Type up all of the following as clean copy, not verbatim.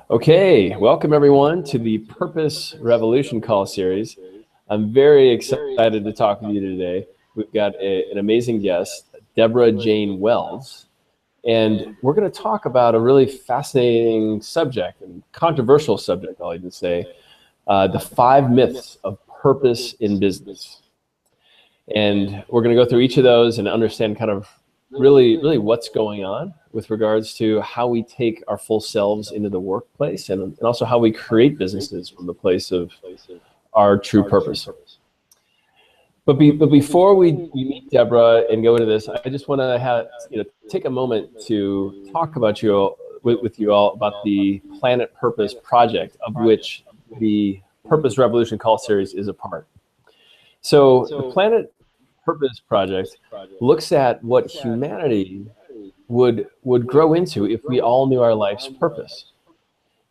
Okay, welcome everyone to the Purpose Revolution Call series. I'm very excited to talk with you today. We've got an amazing guest, Deborah Jane Wells, and we're going to talk about a really fascinating subject, and controversial subject, I'll even say, the 5 myths of purpose in business. And we're going to go through each of those and understand kind of really what's going on with regards to how we take our full selves into the workplace, and also how we create businesses from the place of our true purpose. But before we meet Deborah and go into this, I just want to take a moment to talk about with you all about the Planet Purpose project, of which the Purpose Revolution Call series is a part. So the Planet Purpose project looks at what humanity would grow into if we all knew our life's purpose.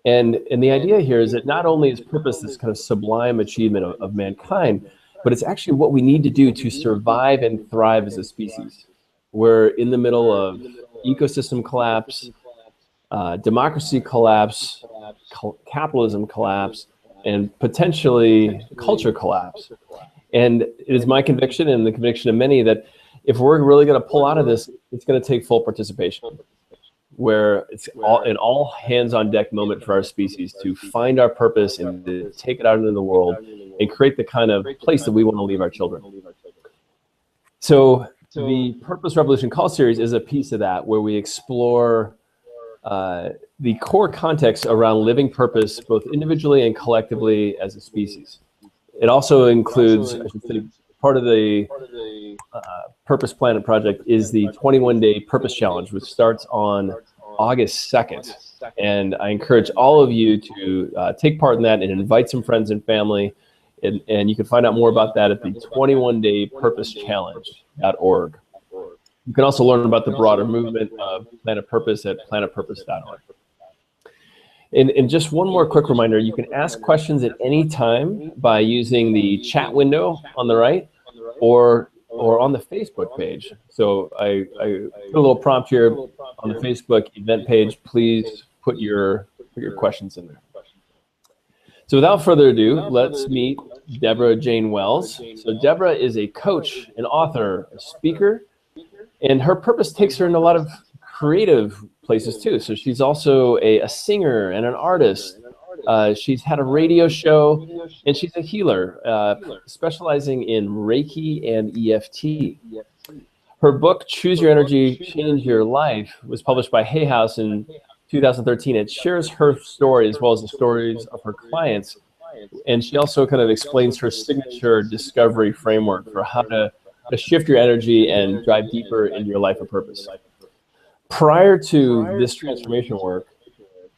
And the idea here is that not only is purpose this kind of sublime achievement of mankind, but it's actually what we need to do to survive and thrive as a species. We're in the middle of ecosystem collapse, democracy collapse, capitalism collapse, and potentially culture collapse. And it is my conviction, and the conviction of many, that if we're really going to pull out of this, it's going to take full participation, where it's an all hands on deck moment for our species to find our purpose and to take it out into the world and create the kind of place that we want to leave our children. So the Purpose Revolution Call series is a piece of that, where we explore the core context around living purpose, both individually and collectively as a species. It also includes, I should say, part of the Purpose Planet project is the 21-day Purpose Challenge, which starts on August 2nd. And I encourage all of you to take part in that and invite some friends and family. And you can find out more about that at the 21daypurposechallenge.org. You can also learn about the broader movement of Planet Purpose at planetpurpose.org. And just one more quick reminder, you can ask questions at any time by using the chat window on the right or on the Facebook page. So I put a little prompt here on the Facebook event page. Please put your questions in there. So without further ado, let's meet Deborah Jane Wells. So Deborah is a coach, an author, a speaker, and her purpose takes her in a lot of creative places too. So she's also a singer and an artist. She's had a radio show, and she's a healer, specializing in Reiki and EFT. Her book, Choose Your Energy, Change Your Life, was published by Hay House in 2013. It shares her story as well as the stories of her clients. And she also kind of explains her signature discovery framework for how to shift your energy and drive deeper into your life of purpose. Prior to this transformation work,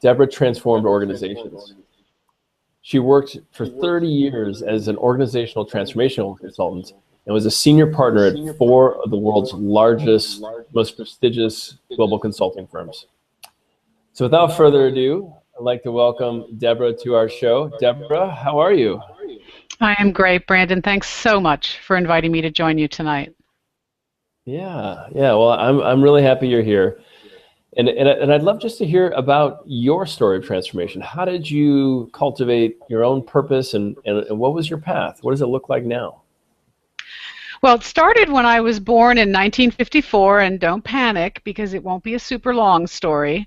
Deborah transformed organizations. She worked for 30 years as an organizational transformational consultant and was a senior partner at 4 of the world's largest, most prestigious global consulting firms. So without further ado, I'd like to welcome Deborah to our show. Deborah, how are you? I am great, Brandon. Thanks so much for inviting me to join you tonight. Yeah. Well, I'm really happy you're here, and I'd love just to hear about your story of transformation. How did you cultivate your own purpose, and what was your path? What does it look like now? Well, it started when I was born in 1954, and don't panic because it won't be a super long story,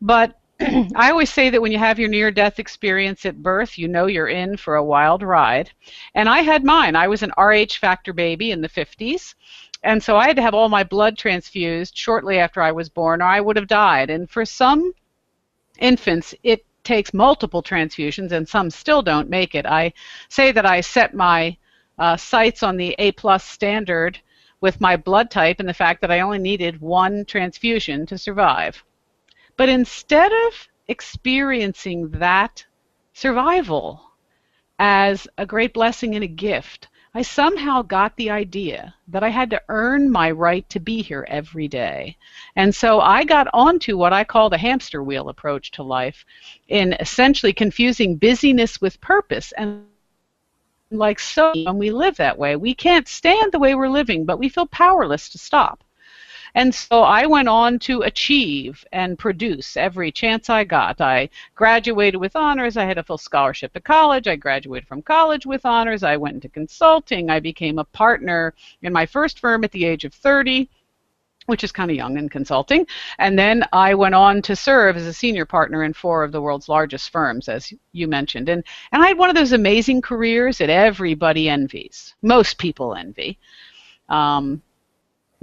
but I always say that when you have your near-death experience at birth, you know you're in for a wild ride. And I had mine. I was an RH factor baby in the 50s. And so I had to have all my blood transfused shortly after I was born, or I would have died. And for some infants, it takes multiple transfusions, and some still don't make it. I say that I set my sights on the A+ standard with my blood type and the fact that I only needed 1 transfusion to survive. But instead of experiencing that survival as a great blessing and a gift, I somehow got the idea that I had to earn my right to be here every day. And so I got onto what I call the hamster wheel approach to life, in essentially confusing busyness with purpose. And like so, when we live that way, we can't stand the way we're living, but we feel powerless to stop. And so I went on to achieve and produce every chance I got. I graduated with honors. I had a full scholarship to college. I graduated from college with honors. I went into consulting. I became a partner in my first firm at the age of 30, which is kind of young in consulting. And then I went on to serve as a senior partner in 4 of the world's largest firms, as you mentioned. And I had one of those amazing careers that everybody envies. Most people envy.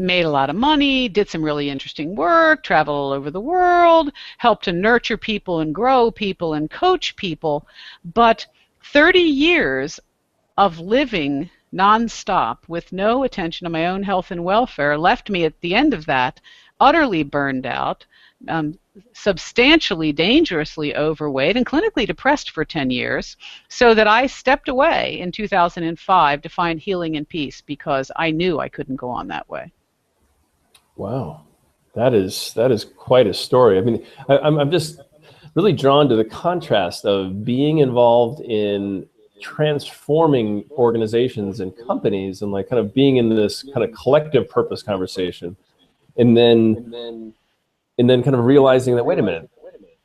Made a lot of money, did some really interesting work, traveled all over the world, helped to nurture people and grow people and coach people. But 30 years of living nonstop with no attention to my own health and welfare left me at the end of that utterly burned out, substantially dangerously overweight, and clinically depressed for 10 years, so that I stepped away in 2005 to find healing and peace because I knew I couldn't go on that way. Wow, that is quite a story. I mean, I'm just really drawn to the contrast of being involved in transforming organizations and companies, and like kind of being in this kind of collective purpose conversation, and then kind of realizing that, wait a minute,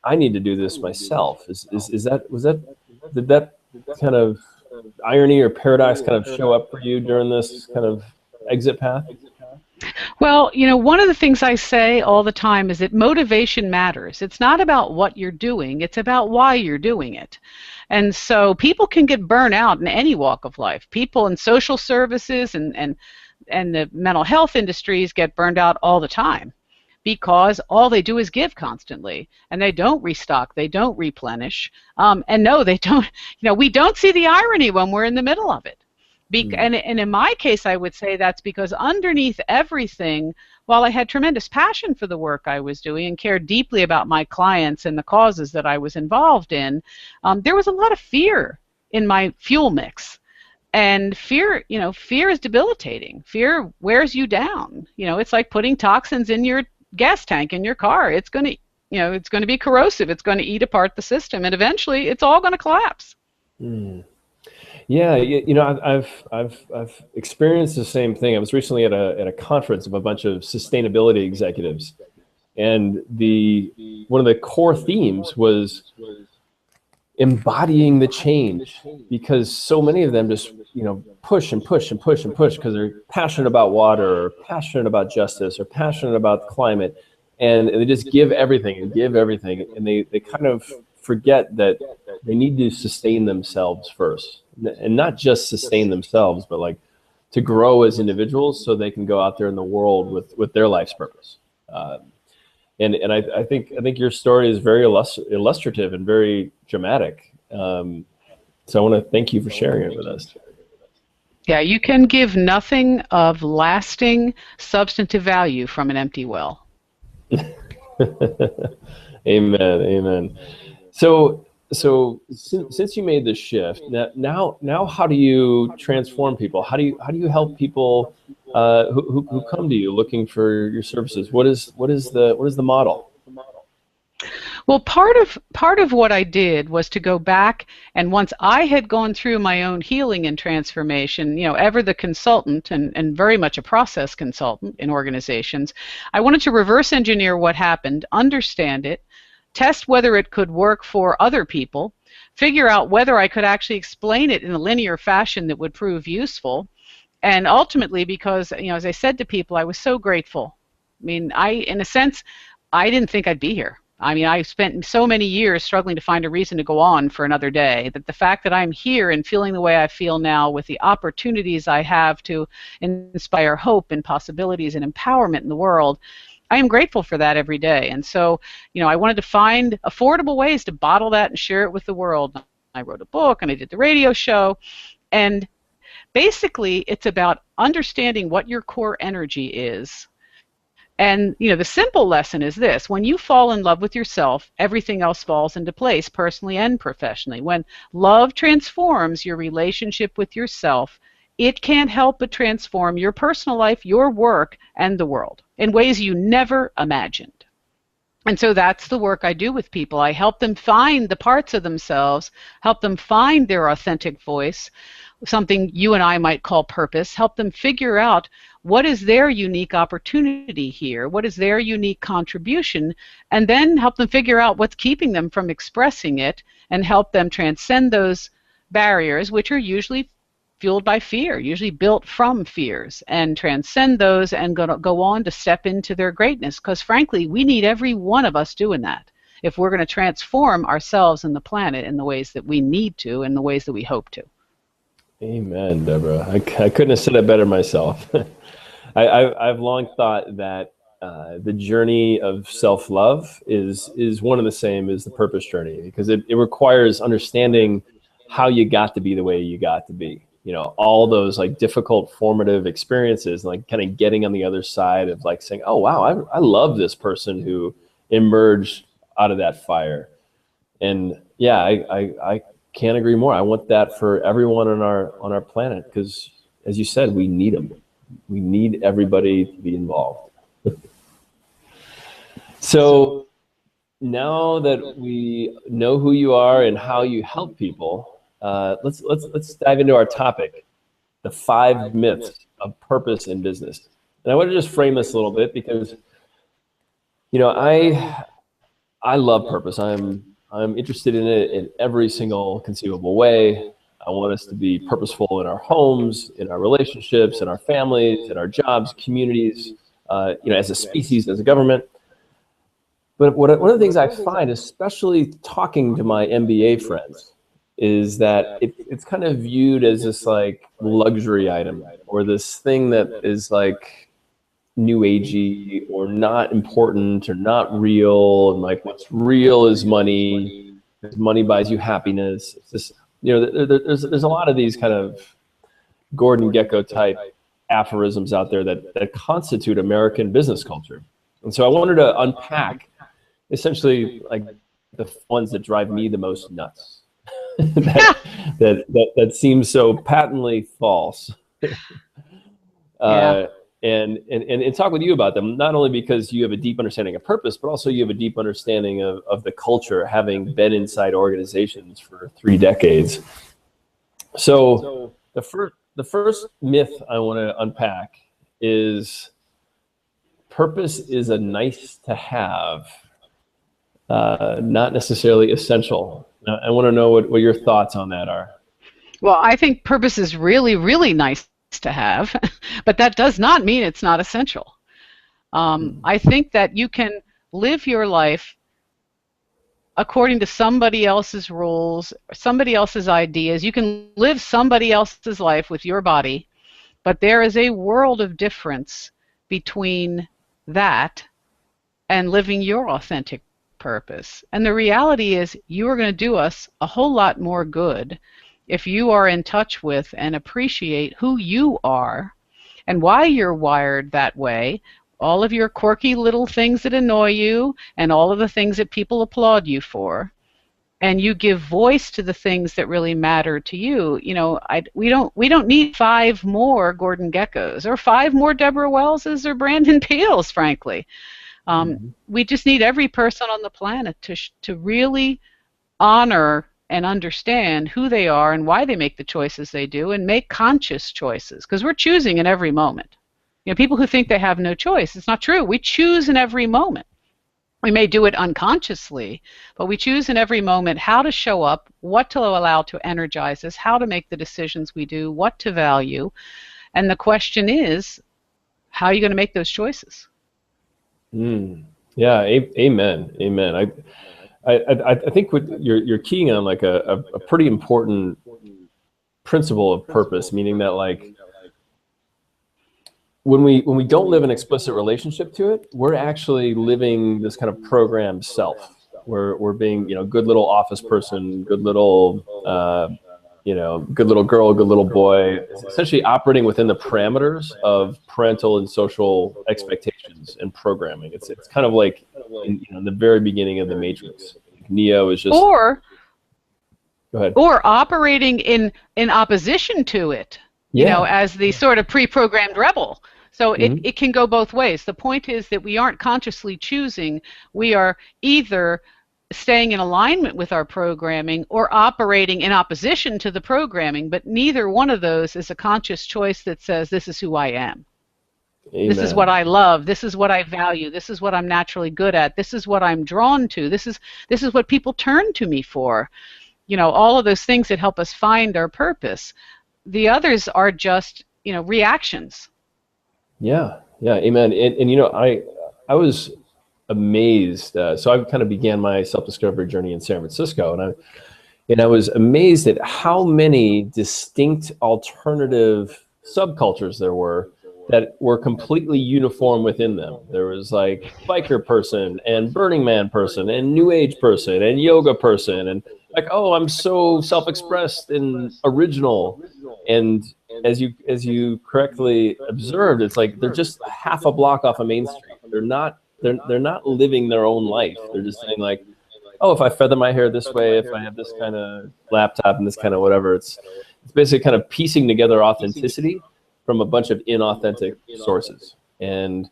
I need to do this myself. Did that kind of irony or paradox kind of show up for you during this kind of exit path? Well, one of the things I say all the time is that motivation matters. It's not about what you're doing, it's about why you're doing it. And so people can get burnt out in any walk of life. People in social services and the mental health industries get burned out all the time because all they do is give constantly, and they don't restock, they don't replenish, and no, they don't. We don't see the irony when we're in the middle of it. And in my case, I would say that's because underneath everything, while I had tremendous passion for the work I was doing and cared deeply about my clients and the causes that I was involved in, there was a lot of fear in my fuel mix. And fear is debilitating. Fear wears you down. It's like putting toxins in your gas tank in your car. It's going to be corrosive. It's going to eat apart the system, and eventually it's all going to collapse. Yeah, I've experienced the same thing. I was recently at a conference of a bunch of sustainability executives, and one of the core themes was embodying the change, because so many of them just push and push and push and push because they're passionate about water or passionate about justice or passionate about climate, and they just give everything and they kind of forget that they need to sustain themselves first, and not just sustain themselves, but like to grow as individuals so they can go out there in the world with their life's purpose. And I think your story is very illustrative and very dramatic. So I want to thank you for sharing it with us. Yeah, you can give nothing of lasting substantive value from an empty well. Amen. So since you made this shift, now how do you transform people? How do you help people who come to you looking for your services? What is the model? Well, part of what I did was to go back, and once I had gone through my own healing and transformation, ever the consultant and very much a process consultant in organizations, I wanted to reverse engineer what happened, understand it, test whether it could work for other people, figure out whether I could actually explain it in a linear fashion that would prove useful, and ultimately, because, as I said to people, I was so grateful. I mean, in a sense, I didn't think I'd be here. I mean, I spent so many years struggling to find a reason to go on for another day, that the fact that I'm here and feeling the way I feel now with the opportunities I have to inspire hope and possibilities and empowerment in the world, I am grateful for that every day. And so, I wanted to find affordable ways to bottle that and share it with the world. I wrote a book and I did the radio show. And basically, it's about understanding what your core energy is. And, the simple lesson is this: when you fall in love with yourself, everything else falls into place, personally and professionally. When love transforms your relationship with yourself, it can't help but transform your personal life, your work, and the world in ways you never imagined. And so that's the work I do with people. I help them find the parts of themselves, help them find their authentic voice, something you and I might call purpose, help them figure out what is their unique opportunity here, what is their unique contribution, and then help them figure out what's keeping them from expressing it and help them transcend those barriers, which are usually fueled by fear, usually built from fears, and transcend those and go on to step into their greatness. Because frankly, we need every one of us doing that if we're going to transform ourselves and the planet in the ways that we need to and the ways that we hope to. Amen, Deborah. I couldn't have said it better myself. I've long thought that the journey of self-love is one and the same as the purpose journey, because it requires understanding how you got to be the way you got to be. You know, all those like difficult formative experiences, like kind of getting on the other side of like saying, oh, wow, I love this person who emerged out of that fire. And yeah, I can't agree more. I want that for everyone on our planet, because as you said, we need them. We need everybody to be involved. So now that we know who you are and how you help people, let's dive into our topic, the 5 myths of purpose in business. And I want to just frame this a little bit because, you know, I love purpose. I'm interested in it in every single conceivable way. I want us to be purposeful in our homes, in our relationships, in our families, in our jobs, communities, you know, as a species, as a government. But one of the things I find, especially talking to my MBA friends, is that it's kind of viewed as this like luxury item, or this thing that is like new agey or not important or not real, and like what's real is money, because money buys you happiness. It's just, you know, there's a lot of these kind of Gordon Gekko type aphorisms out there that constitute American business culture. And so I wanted to unpack essentially like the ones that drive me the most nuts. that seems so patently false. And talk with you about them, not only because you have a deep understanding of purpose, but also you have a deep understanding of the culture, having been inside organizations for 3 decades. So the first myth I want to unpack is purpose is a nice to have, not necessarily essential. I want to know what your thoughts on that are. Well, I think purpose is really, really nice to have, but that does not mean it's not essential. I think that you can live your life according to somebody else's rules, somebody else's ideas. You can live somebody else's life with your body, but there is a world of difference between that and living your authentic purpose. And the reality is you are going to do us a whole lot more good if you are in touch with and appreciate who you are and why you're wired that way, all of your quirky little things that annoy you and all of the things that people applaud you for, and you give voice to the things that really matter to you. You know, we don't need 5 more Gordon Gekkos or 5 more Deborah Wellses or Brandon Peels, frankly. We just need every person on the planet to really honor and understand who they are and why they make the choices they do, and make conscious choices, because we're choosing in every moment. You know, people who think they have no choice, it's not true. We choose in every moment. We may do it unconsciously, but we choose in every moment how to show up, what to allow to energize us, how to make the decisions we do, what to value. And the question is, how are you going to make those choices? Yeah, amen. I think what you're keying on like a pretty important principle of purpose, meaning that like when we don't live an explicit relationship to it, we're actually living this kind of programmed self. We're being, you know, good little office person, good little you know, good little girl, good little boy, essentially operating within the parameters of parental and social expectations and programming. It's kind of like in the very beginning of the Matrix. Neo is just go ahead. Or operating in opposition to it, you know, as the sort of pre-programmed rebel. So Hmm. it can go both ways. The point is that we aren't consciously choosing. We are either staying in alignment with our programming or operating in opposition to the programming, but neither one of those is a conscious choice that says, this is who I am. This is what Amen. I love. This is what I value. This is what I'm naturally good at. This is what I'm drawn to. This is what people turn to me for. All of those things that help us find our purpose. The others are just, reactions. Yeah, yeah, amen. And I was amazed. So I kind of began my self-discovery journey in San Francisco, and I was amazed at how many distinct alternative subcultures there were that were completely uniform within them. There was like biker person and Burning Man person and New Age person and yoga person and like, oh, I'm so self-expressed and original. And as you correctly observed, it's like they're just half a block off of Main Street. They're not living their own life. They're just saying like, oh, if I feather my hair this way, if I have this kind of laptop and this kind of whatever, it's basically kind of piecing together authenticity from a bunch of inauthentic sources. And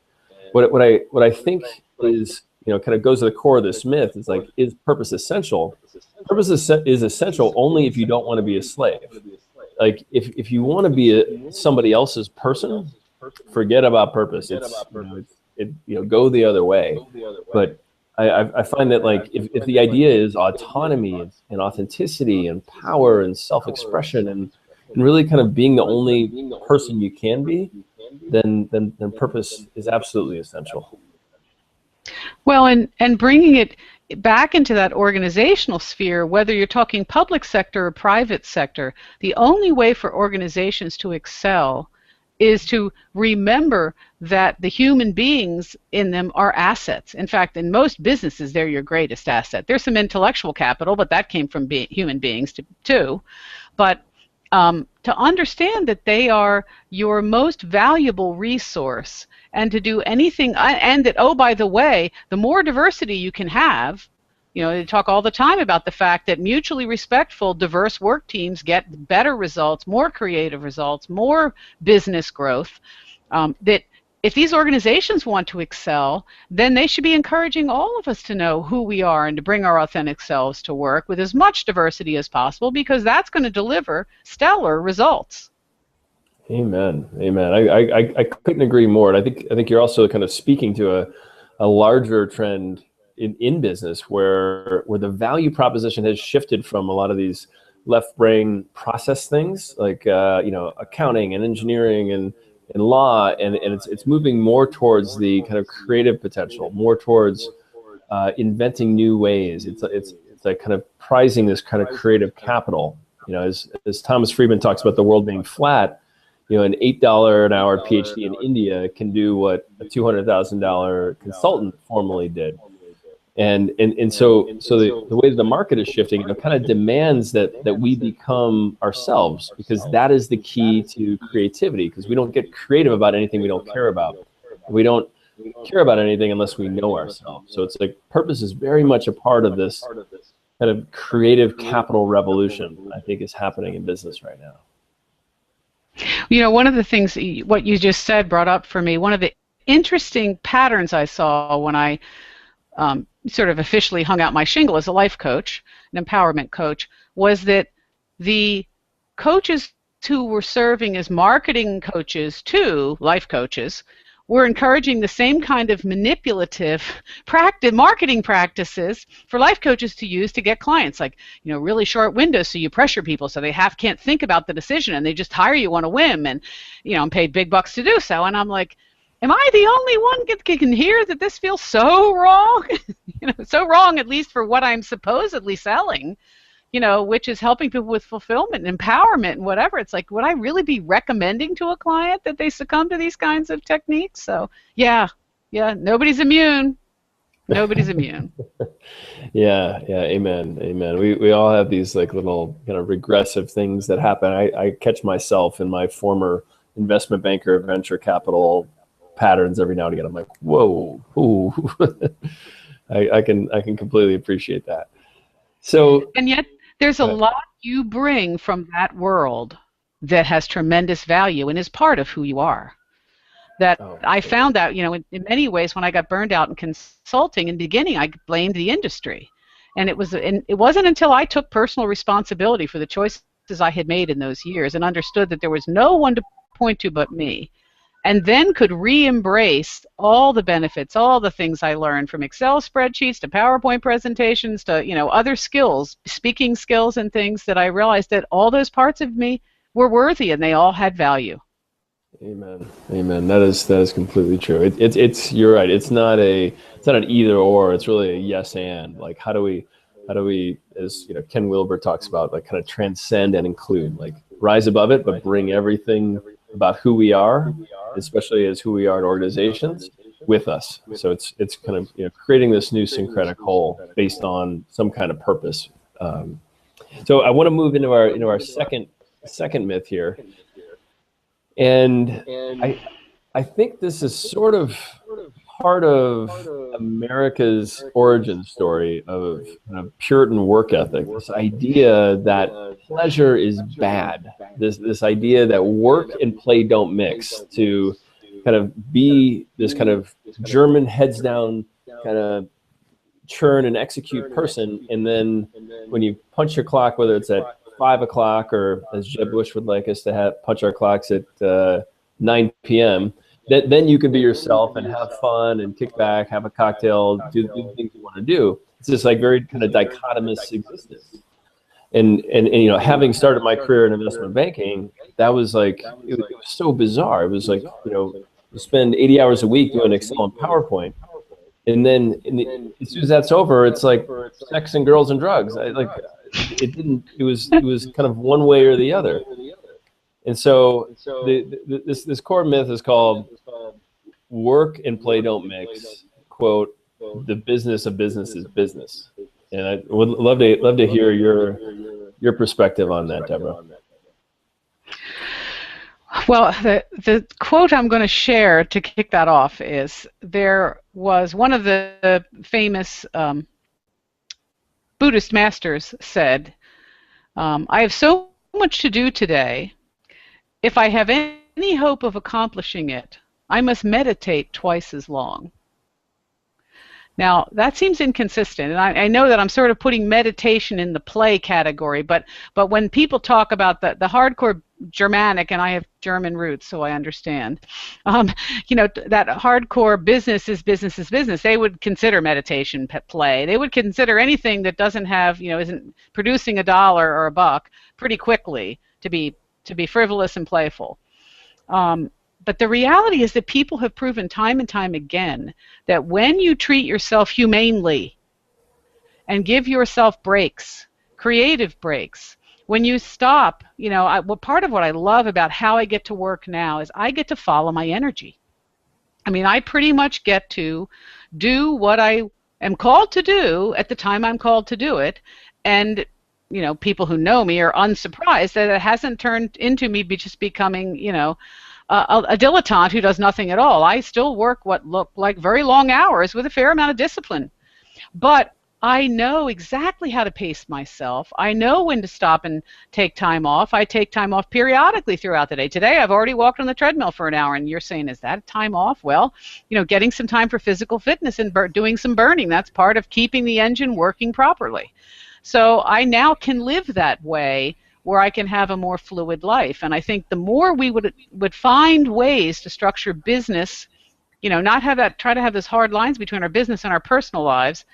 what I think is, kind of goes to the core of this myth is like, is purpose essential? Purpose is essential only if you don't want to be a slave. Like if you want to be somebody else's person, forget about purpose. Go the other way. But I find that like if the idea is autonomy and authenticity and power and self-expression and really kind of being the only person you can be, then purpose is absolutely essential. Well, and bringing it back into that organizational sphere, whether you're talking public sector or private sector, the only way for organizations to excel is to remember that the human beings in them are assets. In fact, in most businesses, they're your greatest asset. There's some intellectual capital, but that came from human beings too. But to understand that they are your most valuable resource, and to do anything, and that, oh, by the way, the more diversity you can have, they talk all the time about the fact that mutually respectful, diverse work teams get better results, more creative results, more business growth. That if these organizations want to excel, then they should be encouraging all of us to know who we are and to bring our authentic selves to work with as much diversity as possible, because that's going to deliver stellar results. Amen. Amen. I couldn't agree more. And I think you're also kind of speaking to a larger trend in business where the value proposition has shifted from a lot of these left brain process things like accounting and engineering and law, and it's moving more towards the kind of creative potential, more towards inventing new ways. It's like kind of prizing this kind of creative capital. As Thomas Friedman talks about the world being flat, an $8 an hour PhD in India can do what a $200,000 consultant formerly did. And so the way the market is shifting, kind of demands that we become ourselves, because that is the key to creativity, because we don't get creative about anything we don't care about. We don't care about anything unless we know ourselves. So it's like purpose is very much a part of this kind of creative capital revolution I think is happening in business right now. One of the things, what you just said brought up for me, one of the interesting patterns I saw when I sort of officially hung out my shingle as a life coach, an empowerment coach, was that the coaches who were serving as marketing coaches to life coaches were encouraging the same kind of manipulative marketing practices for life coaches to use to get clients, like really short windows, so you pressure people so they can't think about the decision and they just hire you on a whim, and I'm paid big bucks to do so. And I'm like, am I the only one that can hear that this feels so wrong? So wrong, at least for what I'm supposedly selling, which is helping people with fulfillment and empowerment and whatever. It's like, would I really be recommending to a client that they succumb to these kinds of techniques? So yeah, nobody's immune. Nobody's immune. Yeah, amen. We all have these like little kind of regressive things that happen. I catch myself in my former investment banker venture capital patterns every now and again. I'm like, whoa, ooh. I can completely appreciate that. So, and yet there's a lot you bring from that world that has tremendous value and is part of who you are. that Oh, I sure. found that, in many ways when I got burned out in consulting in the beginning, I blamed the industry. And it wasn't until I took personal responsibility for the choices I had made in those years and understood that there was no one to point to but me, and then could re-embrace all the benefits, all the things I learned from Excel spreadsheets to PowerPoint presentations to, other skills, speaking skills and things, that I realized that all those parts of me were worthy and they all had value. Amen. Amen. That is completely true. It's you're right. It's not an either or. It's really a yes and. Like how do we, as Ken Wilber talks about, like kind of transcend and include, like rise above it, but bring everything about who we are, especially as who we are in organizations, with us. So it's kind of creating this new syncretic whole based on some kind of purpose. So I want to move into our second myth here. And I think this is sort of part of America's origin story of Puritan work ethic. This idea that pleasure is bad. This idea that work and play don't mix. To kind of be this kind of German heads down kind of churn and execute person, and then when you punch your clock, whether it's at 5 o'clock, or as Jeb Bush would like us to have punch our clocks at 9 p.m., then you can be yourself and have fun and kick back, have a cocktail, do the things you want to do. It's this like very kind of dichotomous existence. And having started my career in investment banking, that was like it was so bizarre. It was like you spend 80 hours a week doing Excel and PowerPoint, and then as soon as that's over, it's like sex and girls and drugs. It was kind of one way or the other. And so this core myth is called work and play don't mix. Quote, the business of business is business. And I would love to hear your perspective on that, Deborah. Well, the quote I'm going to share to kick that off is, there was one of the famous Buddhist masters said, I have so much to do today. If I have any hope of accomplishing it, I must meditate twice as long. Now, that seems inconsistent, and I know that I'm sort of putting meditation in the play category, but when people talk about the hardcore Germanic, and I have German roots, so I understand, that hardcore business is business, they would consider meditation play. They would consider anything that doesn't have, isn't producing a dollar or a buck pretty quickly to be frivolous and playful. But the reality is that people have proven time and time again that when you treat yourself humanely and give yourself breaks, creative breaks, when you stop, part of what I love about how I get to work now is I get to follow my energy. I mean, I pretty much get to do what I am called to do at the time I'm called to do it. And people who know me are unsurprised that it hasn't turned into me just becoming, a dilettante who does nothing at all. I still work what look like very long hours with a fair amount of discipline. But I know exactly how to pace myself. I know when to stop and take time off. I take time off periodically throughout the day. Today I've already walked on the treadmill for an hour, and you're saying, is that time off? Well, getting some time for physical fitness and doing some burning, that's part of keeping the engine working properly. So I now can live that way, where I can have a more fluid life. And I think the more we would find ways to structure business, not try to have those hard lines between our business and our personal lives,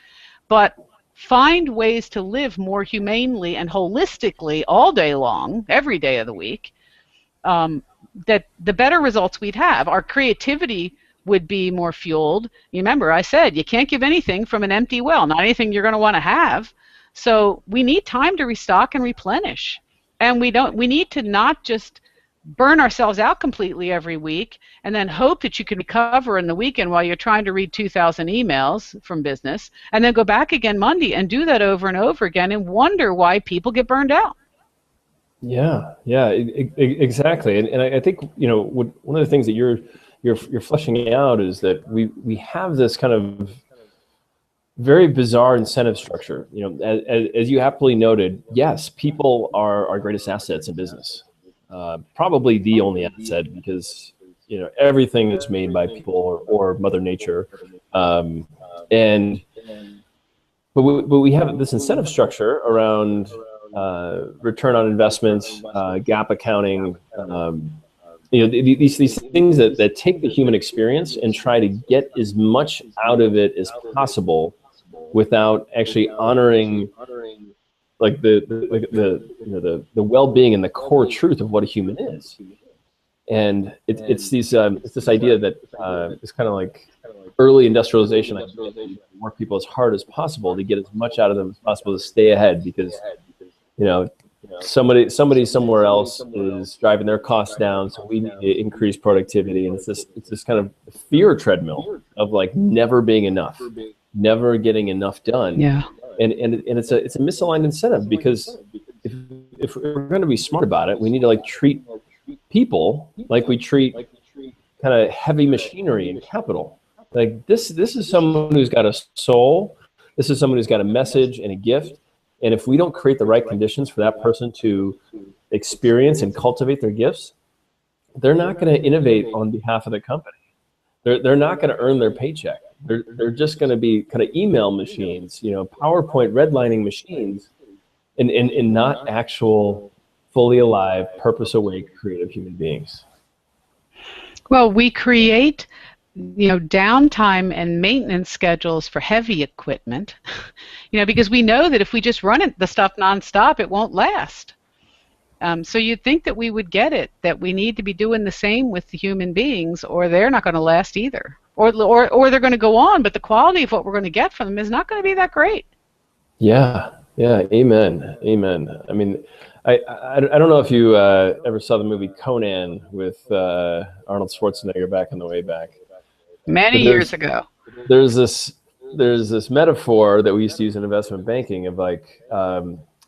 but find ways to live more humanely and holistically all day long, every day of the week, that the better results we'd have. Our creativity would be more fueled. Remember, I said you can't give anything from an empty well, not anything you're going to want to have. So we need time to restock and replenish. And we need to not just burn ourselves out completely every week and then hope that you can recover in the weekend while you're trying to read 2,000 emails from business, and then go back again Monday and do that over and over again and wonder why people get burned out. Yeah, exactly. And I think one of the things that you're fleshing out is that we have this kind of very bizarre incentive structure. As you happily noted, yes, people are our greatest assets in business. Probably the only asset, because everything is made by people or Mother Nature, and but we have this incentive structure around return on investment, gap accounting. These things that take the human experience and try to get as much out of it as possible without actually honoring like the well-being and the core truth of what a human is. And it's this idea that it's kind of like early industrialization. Work people as hard as possible to get as much out of them as possible to stay ahead, because somebody somewhere else is driving their costs down, so we need to increase productivity. And it's this kind of fear treadmill of like never being enough, never getting enough done. Yeah. And it's a misaligned incentive, because if we're going to be smart about it, we need to like treat people like we treat kind of heavy machinery and capital. Like this is someone who's got a soul. This is someone who's got a message and a gift. And if we don't create the right conditions for that person to experience and cultivate their gifts, they're not going to innovate on behalf of the company. They're not going to earn their paycheck. They're just going to be kind of email machines, PowerPoint redlining machines, and not actual fully alive, purpose awake, creative human beings. Well, we create downtime and maintenance schedules for heavy equipment, because we know that if we just run the stuff nonstop, it won't last. So you'd think that we would get it, that we need to be doing the same with the human beings, or they're not going to last either. Or they're going to go on, but the quality of what we're going to get from them is not going to be that great. Yeah, amen. I mean, I don't know if you ever saw the movie Conan with Arnold Schwarzenegger back in the way back. Many years ago. There's this metaphor that we used to use in investment banking of like,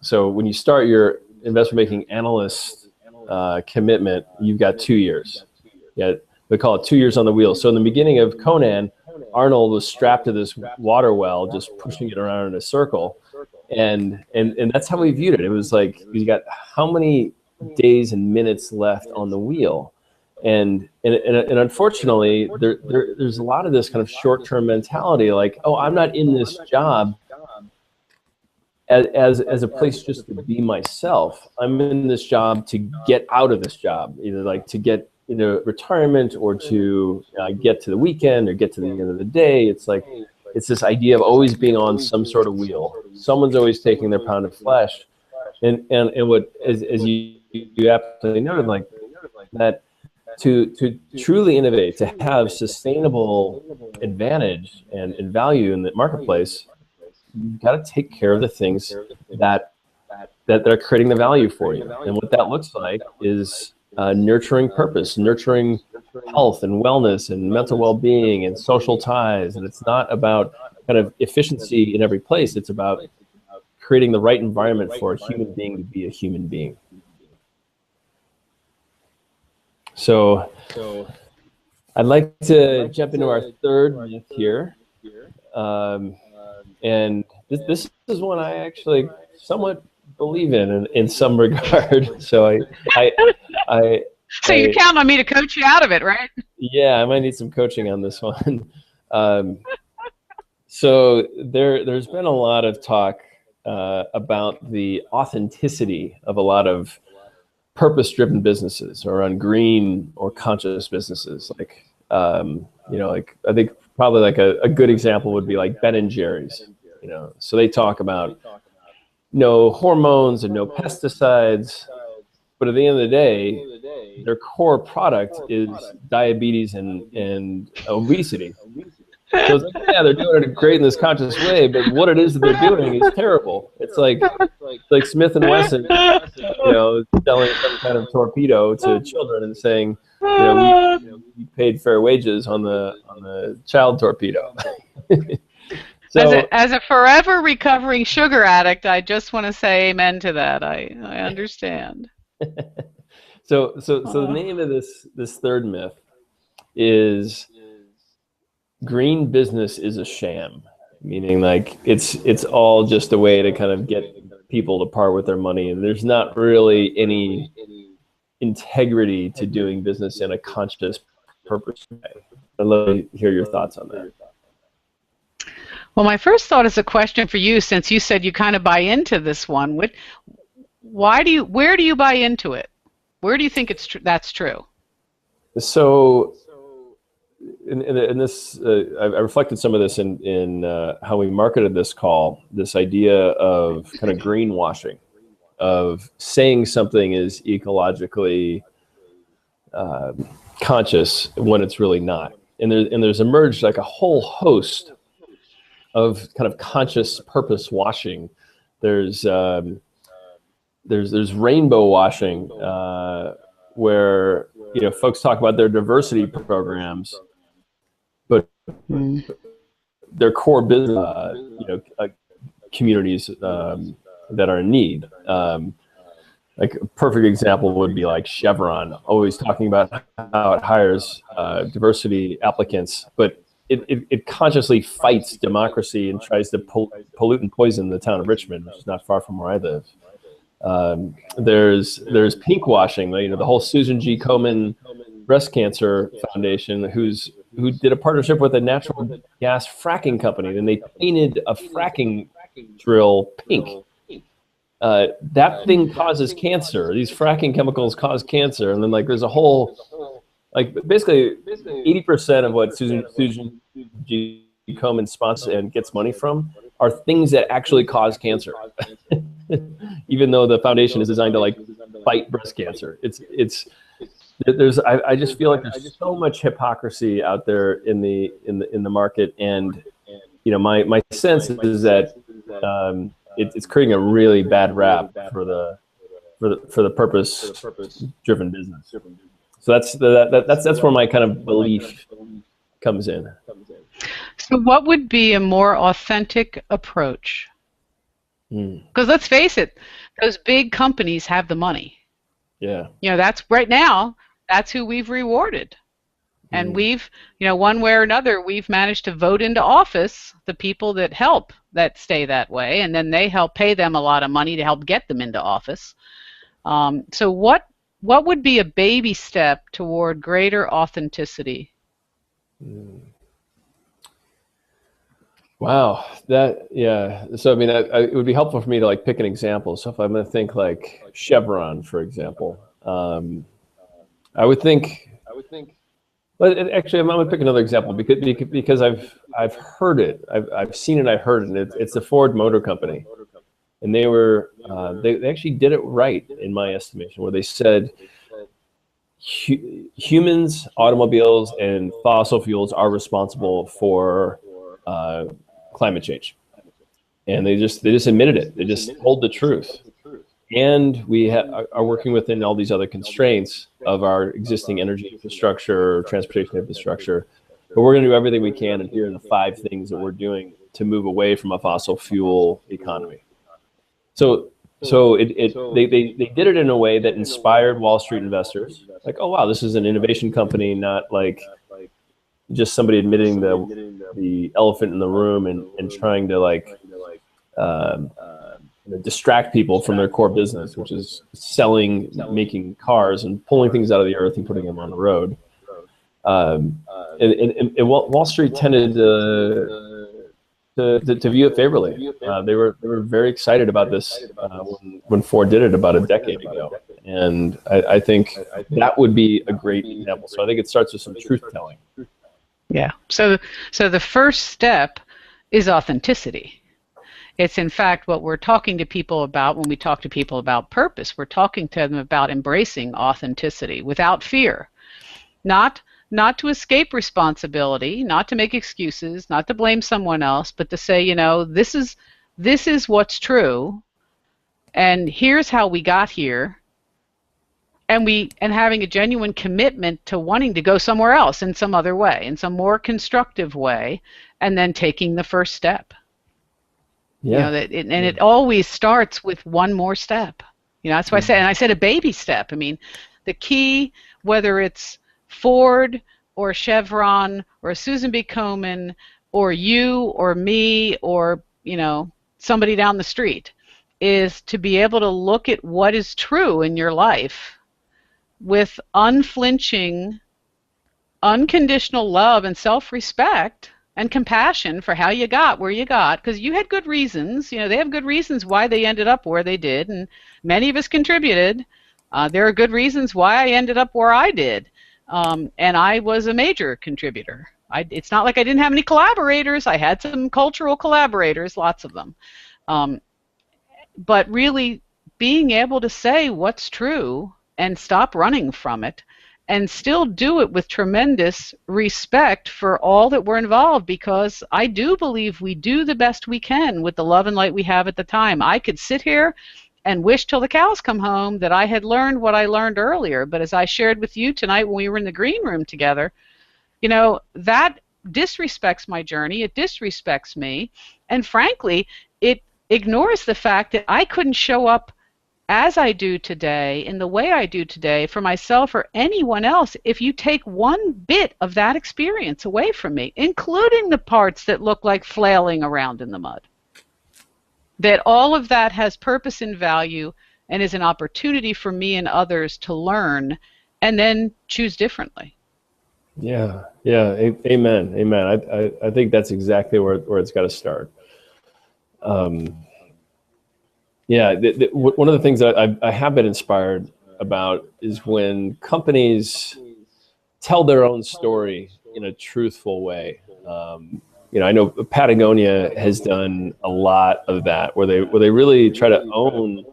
so when you start your investment banking analyst commitment, you've got 2 years. Yeah, they call it 2 years on the wheel. So in the beginning of Conan, Arnold was strapped to this water well, just pushing it around in a circle, and that's how we viewed it. It was like, you got how many days and minutes left on the wheel. And unfortunately, there's a lot of this kind of short-term mentality, like, oh, I'm not in this job as a place just to be myself. I'm in this job to get out of this job, either like to get retirement, or to get to the weekend, or get to the end of the day. It's like, it's this idea of always being on some sort of wheel. Someone's always taking their pound of flesh, and what as you absolutely noted, like that. To truly innovate, to have sustainable advantage and value in the marketplace, you've got to take care of the things that are creating the value for you. And what that looks like is nurturing purpose, nurturing health and wellness and mental well-being and social ties. And it's not about kind of efficiency in every place. It's about creating the right environment for a human being to be a human being. So I'd like to jump into our third myth here. And this is one I actually somewhat believe in some regard. So So you're counting on me to coach you out of it, right? Yeah, I might need some coaching on this one. So there's been a lot of talk about the authenticity of a lot of purpose-driven businesses, or on green or conscious businesses. Like, like I think probably like a good example would be like Ben and Jerry's. So they talk about no hormones and no pesticides, but at the end of the day, their core product is diabetes and obesity. So it's like, yeah, they're doing it great in this conscious way, but what it is that they're doing is terrible. It's like Smith and Wesson, selling some kind of torpedo to children and saying, we paid fair wages on the child torpedo. So, as a forever recovering sugar addict, I just want to say amen to that. I understand. So the name of this third myth is green business is a sham, meaning like it's all just a way to kind of get people to part with their money, and there's not really any integrity to doing business in a conscious, purpose way. I'd love to hear your thoughts on that. Well, my first thought is a question for you, since you said you kind of buy into this one. Where do you buy into it? Where do you think that's true? So, in this, I reflected some of this in how we marketed this call. This idea of kind of greenwashing, of saying something is ecologically conscious when it's really not. And there's emerged like a whole host of kind of conscious purpose washing. There's rainbow washing, where folks talk about their diversity programs, but their core business, communities that are in need. Like a perfect example would be like Chevron, always talking about how it hires diversity applicants, but it consciously fights democracy and tries to pollute and poison the town of Richmond, which is not far from where I live. There's pink washing, the whole Susan G. Komen Breast Cancer Foundation, who did a partnership with a natural gas fracking company, and they painted a fracking drill pink. That thing causes cancer. These fracking chemicals cause cancer, and then there's a whole basically 80% of what Susan G. Komen sponsors and gets money from are things that actually cause cancer. Even though the foundation is designed to fight breast cancer, I just feel like there's so much hypocrisy out there in the market, and my sense is that it's creating a really bad rap for the purpose driven business. So that's where my kind of belief comes in. So what would be a more authentic approach? Because let's face it, those big companies have the money. Yeah. That's right now, that's who we've rewarded. And we've, one way or another, we've managed to vote into office the people that stay that way, and then they help pay them a lot of money to help get them into office. So what would be a baby step toward greater authenticity? Wow, yeah. So it would be helpful for me to pick an example. So if I'm going to think like Chevron, for example, I would think. But actually, I'm going to pick another example because I've heard it, I've seen it, I've heard it. And it's the Ford Motor Company, and they actually did it right in my estimation, where they said humans, automobiles, and fossil fuels are responsible for climate change, and they just admitted it. They just told the truth, and we are working within all these other constraints of our existing energy infrastructure, transportation infrastructure, but we're going to do everything we can. And here are the 5 things that we're doing to move away from a fossil fuel economy. So they did it in a way that inspired Wall Street investors. Oh wow, this is an innovation company, not just somebody admitting the elephant in the room and trying to distract people from their core business, which is selling, making cars and pulling things out of the earth and putting them on the road. And Wall Street tended to view it favorably. They were very excited about this when Ford did it about a decade ago, and I think that would be a great example. So I think it starts with some truth telling. Yeah. So the first step is authenticity. It's in fact what we're talking to people about when we talk to people about purpose. We're talking to them about embracing authenticity without fear, not to escape responsibility, not to make excuses, not to blame someone else, but to say, this is what's true, and here's how we got here. And having a genuine commitment to wanting to go somewhere else in some other way, in some more constructive way, and then taking the first step. Yeah. It always starts with one more step. That's why I said a baby step. The key, whether it's Ford or Chevron or Susan B. Komen or you or me or somebody down the street, is to be able to look at what is true in your life with unflinching unconditional love and self-respect and compassion for how you got where you got, because you had good reasons. They have good reasons why they ended up where they did, and many of us contributed. There are good reasons why I ended up where I did, and I was a major contributor. It's not like I didn't have any collaborators. I had some cultural collaborators, lots of them. But really being able to say what's true and stop running from it, and still do it with tremendous respect for all that were involved, because I do believe we do the best we can with the love and light we have at the time. I could sit here and wish till the cows come home that I had learned what I learned earlier, but as I shared with you tonight when we were in the green room together, that disrespects my journey, it disrespects me, and frankly, it ignores the fact that I couldn't show up as I do today, in the way I do today, for myself or anyone else, if you take one bit of that experience away from me, including the parts that look like flailing around in the mud. That all of that has purpose and value and is an opportunity for me and others to learn and then choose differently. Yeah, amen, amen. I think that's exactly where it's got to start. Yeah, one of the things that I have been inspired about is when companies tell their own story in a truthful way. I know Patagonia has done a lot of that, where they really try to own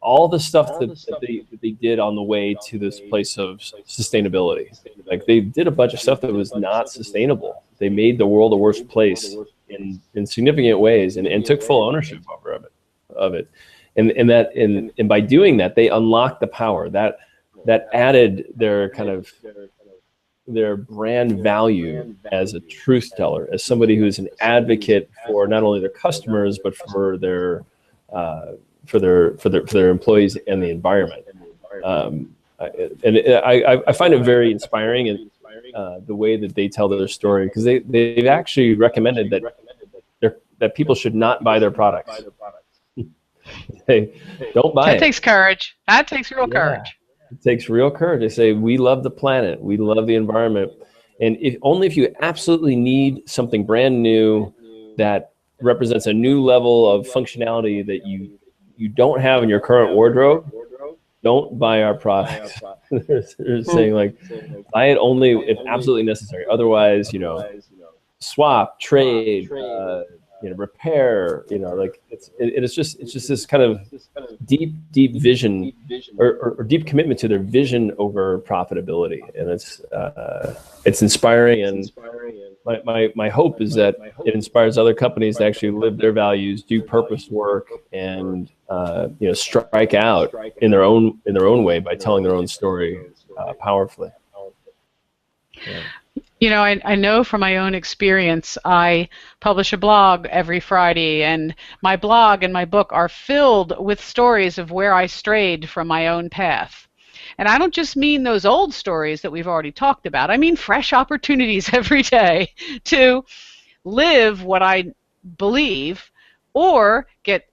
all the stuff that they did on the way to this place of sustainability. Like, they did a bunch of stuff that was not sustainable. They made the world a worse place in significant ways, and took full ownership of it. And by doing that, they unlocked the power that added their brand value as a truth teller, as somebody who is an advocate for not only their customers but for their employees and the environment. I find it very inspiring, and the way that they tell their story, because they've actually recommended that people should not buy their products. They don't buy it. That takes courage. That takes real courage. It takes real courage. They say, we love the planet, we love the environment, and if you absolutely need something brand new that represents a new level of functionality that you don't have in your current wardrobe, don't buy our products. They're saying, like, buy it only if absolutely necessary. Otherwise, swap, trade, repair. It's just this kind of deep vision, or deep commitment to their vision over profitability, and it's inspiring. And my hope is that it inspires other companies to actually live their values, do purpose work, and strike out in their own way by telling their own story powerfully. Yeah. I know from my own experience, I publish a blog every Friday, and my blog and my book are filled with stories of where I strayed from my own path. And I don't just mean those old stories that we've already talked about. I mean fresh opportunities every day to live what I believe, or get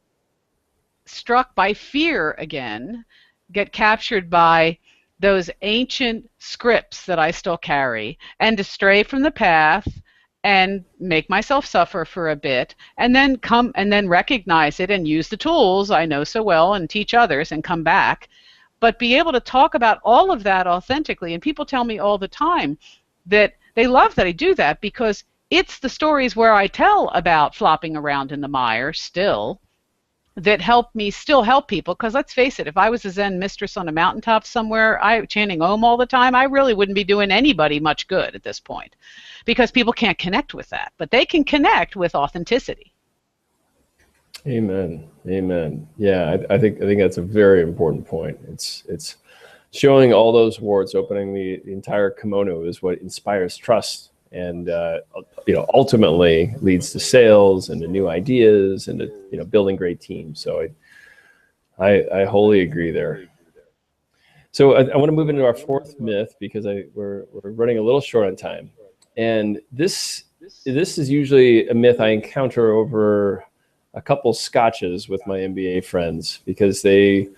struck by fear again, get captured by those ancient scripts that I still carry, and to stray from the path and make myself suffer for a bit, and then recognize it and use the tools I know so well and teach others and come back. But be able to talk about all of that authentically. And people tell me all the time that they love that I do that, because it's the stories where I tell about flopping around in the mire still that still help people. Because let's face it, if I was a Zen mistress on a mountaintop somewhere, chanting Om all the time, I really wouldn't be doing anybody much good at this point, because people can't connect with that, but they can connect with authenticity. Amen. Yeah, I think that's a very important point. It's showing all those warts, opening the entire kimono, is what inspires trust, and ultimately leads to sales and to new ideas and to building great teams. So I wholly agree there. So I want to move into our fourth myth, because we're running a little short on time, and this is usually a myth I encounter over a couple scotches with my MBA friends, because they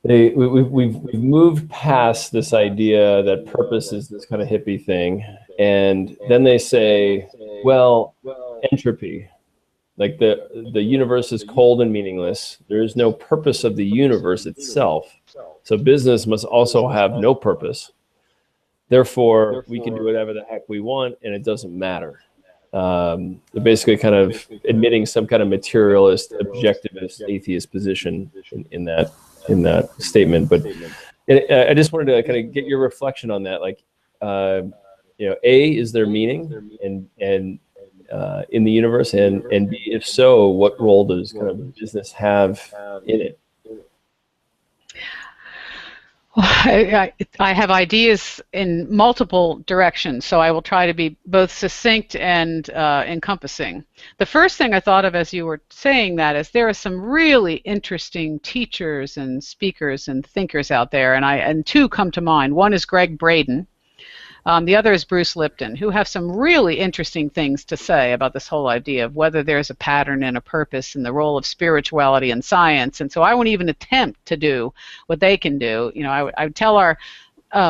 we've moved past this idea that purpose is this kind of hippie thing, and then they say, well, entropy, like the universe is cold and meaningless. There is no purpose of the universe itself, so business must also have no purpose. Therefore, we can do whatever the heck we want, and it doesn't matter. They're basically kind of admitting some kind of materialist, objectivist, atheist position in that statement. But I just wanted to kind of get your reflection on that. Like, A, is there meaning and in the universe, and B, if so, what role does kind of business have in it? I have ideas in multiple directions, so I will try to be both succinct and encompassing. The first thing I thought of as you were saying that is there are some really interesting teachers and speakers and thinkers out there, and two come to mind. One is Greg Braden. The other is Bruce Lipton, who have some really interesting things to say about this whole idea of whether there's a pattern and a purpose and the role of spirituality and science. And so I won't even attempt to do what they can do. I would tell our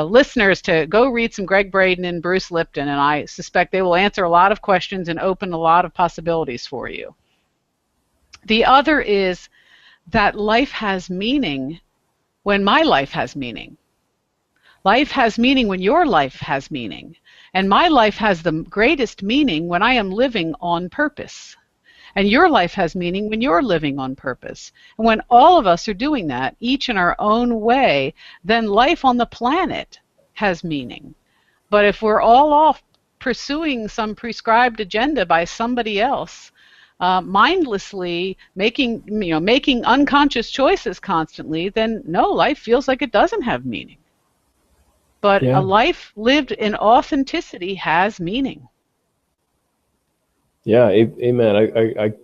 listeners to go read some Greg Braden and Bruce Lipton, and I suspect they will answer a lot of questions and open a lot of possibilities for you. The other is that life has meaning when my life has meaning. Life has meaning when your life has meaning. And my life has the greatest meaning when I am living on purpose. And your life has meaning when you're living on purpose. And when all of us are doing that, each in our own way, then life on the planet has meaning. But if we're all off pursuing some prescribed agenda by somebody else, mindlessly making unconscious choices constantly, then no, life feels like it doesn't have meaning. But a life lived in authenticity has meaning. Yeah, amen.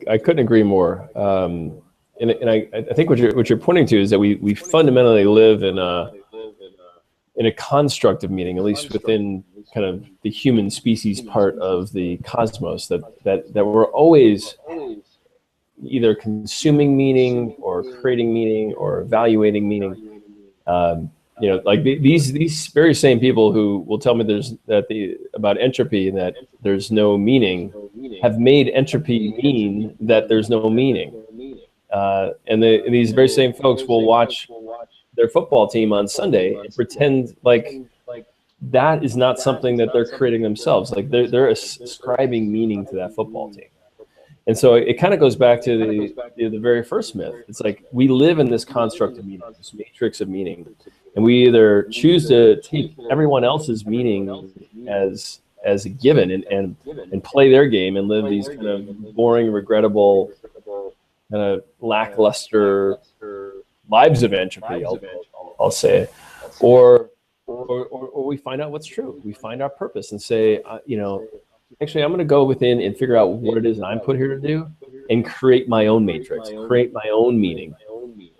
I couldn't agree more. And I think what you're pointing to is that we fundamentally live in a construct of meaning, at least within kind of the human species part of the cosmos, that we're always either consuming meaning or creating meaning or evaluating meaning. Like these very same people who will tell me about entropy and that there's no meaning have made entropy mean that there's no meaning. And these very same folks will watch their football team on Sunday and pretend like that is not something that they're creating themselves. Like they're ascribing meaning to that football team. And so it kind of goes back to the very first myth. It's like we live in this construct of meaning, this matrix of meaning, and we either choose to take everyone else's meaning as a given and play their game and live these kind of boring, regrettable, kind of lackluster lives of entropy. I'll say, or we find out what's true. We find our purpose and say, actually, I'm going to go within and figure out what it is that I'm put here to do and create my own matrix, create my own meaning.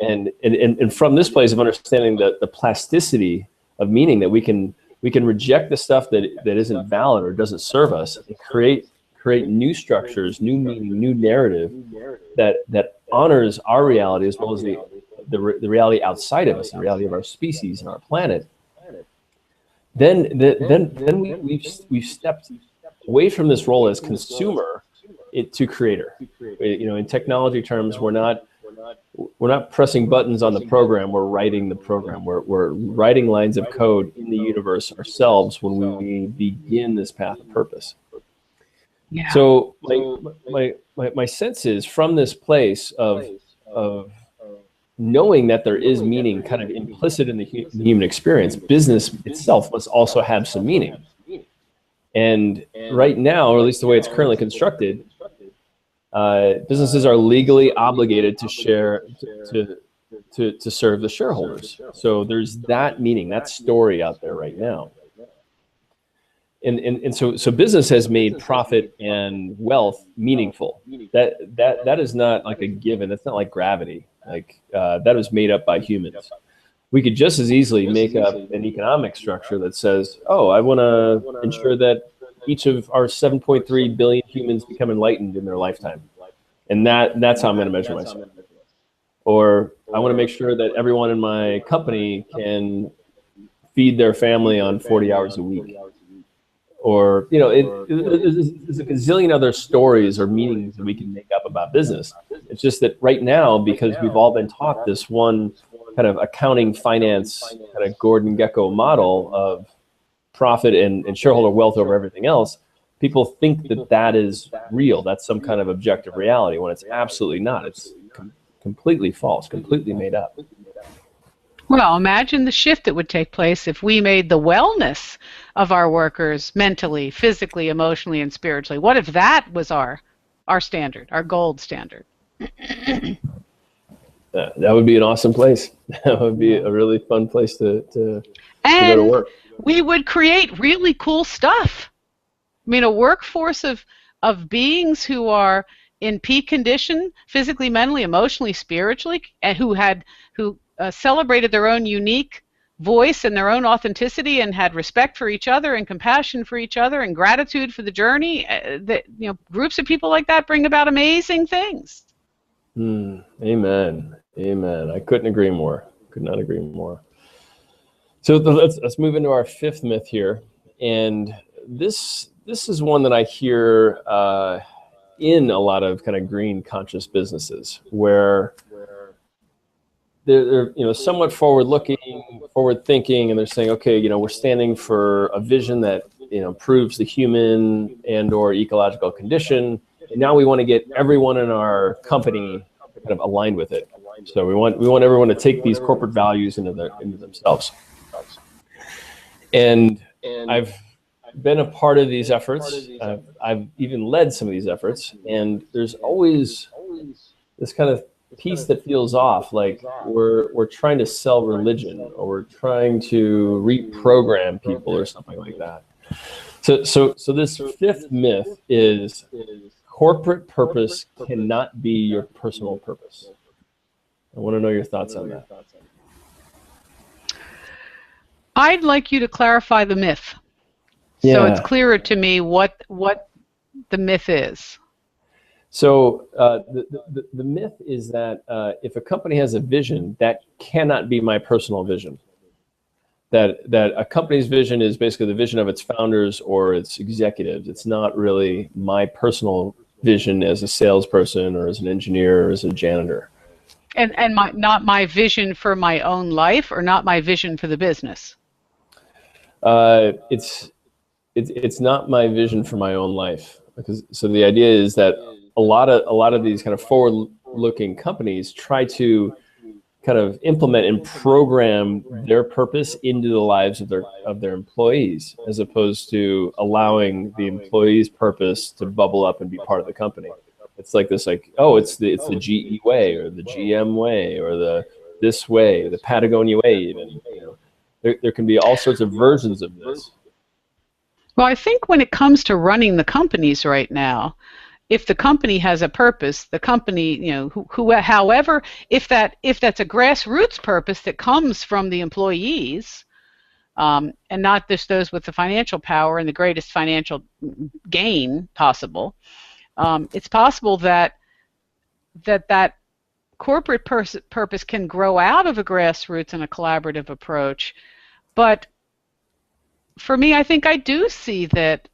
And from this place of understanding the plasticity of meaning, that we can reject the stuff that isn't valid or doesn't serve us and create new structures, new meaning, new narrative that honors our reality as well as the reality outside of us, the reality of our species and our planet. Then we've stepped away from this role as consumer to creator. In technology terms, we're not pressing buttons on the program. We're writing the program. We're writing lines of code in the universe ourselves when we begin this path of purpose. Yeah. So my sense is from this place of knowing that there is meaning kind of implicit in the human experience, business itself must also have some meaning. And right now, or at least the way it's currently constructed, businesses are legally obligated to share, to serve the shareholders. So there's that meaning, that story out there right now. And so business has made profit and wealth meaningful. That is not like a given. That's not like gravity. Like that was made up by humans. We could just as easily make up an economic structure that says, oh, I want to ensure that each of our 7.3 billion humans become enlightened in their lifetime. And that's how I'm going to measure myself. or I want to make sure that everyone in my company can feed their family on 40 hours a week. Or, there's a gazillion other stories or meanings that we can make up about business. It's just that right now, because we've all been taught this one kind of accounting, finance, kind of Gordon Gekko model of profit and shareholder wealth over everything else, people think that that is real. That's some kind of objective reality, when it's absolutely not. It's completely false, completely made up. Well, imagine the shift that would take place if we made the wellness of our workers mentally, physically, emotionally, and spiritually. What if that was our standard, our gold standard? That would be an awesome place. That would be a really fun place to go to work. We would create really cool stuff. I mean, a workforce of beings who are in peak condition, physically, mentally, emotionally, spiritually, and who celebrated their own unique voice and their own authenticity, and had respect for each other and compassion for each other and gratitude for the journey. Groups of people like that bring about amazing things. Amen. Amen. I couldn't agree more. Could not agree more. So let's move into our fifth myth here, and this is one that I hear in a lot of kind of green conscious businesses, where they're somewhat forward-looking, forward-thinking, and they're saying, okay, we're standing for a vision that improves the human and/or ecological condition, and now we want to get everyone in our company kind of aligned with it. So we want everyone to take these corporate values into themselves. And I've been a part of these efforts. I've even led some of these efforts, and there's always this kind of piece that feels off, like we're trying to sell religion, or we're trying to reprogram people or something like that. So this fifth myth is corporate purpose cannot be your personal purpose. I want to know your thoughts on that. I'd like you to clarify the myth, so it's clearer to me what the myth is. So the myth is that if a company has a vision, that cannot be my personal vision. That a company's vision is basically the vision of its founders or its executives. It's not really my personal vision as a salesperson or as an engineer or as a janitor. And not my vision for my own life, or not my vision for the business? It's not my vision for my own life. So the idea is that a lot of these kind of forward-looking companies try to kind of implement and program their purpose into the lives of their employees, as opposed to allowing the employees' purpose to bubble up and be part of the company. It's like this, it's the GE way, or the GM way, or this way, the Patagonia way, even. There can be all sorts of versions of this. Well, I think when it comes to running the companies right now, if the company has a purpose, the company, however, if that's a grassroots purpose that comes from the employees, and not just those with the financial power and the greatest financial gain possible, it's possible that corporate purpose can grow out of a grassroots and a collaborative approach. But for me, I think I do see that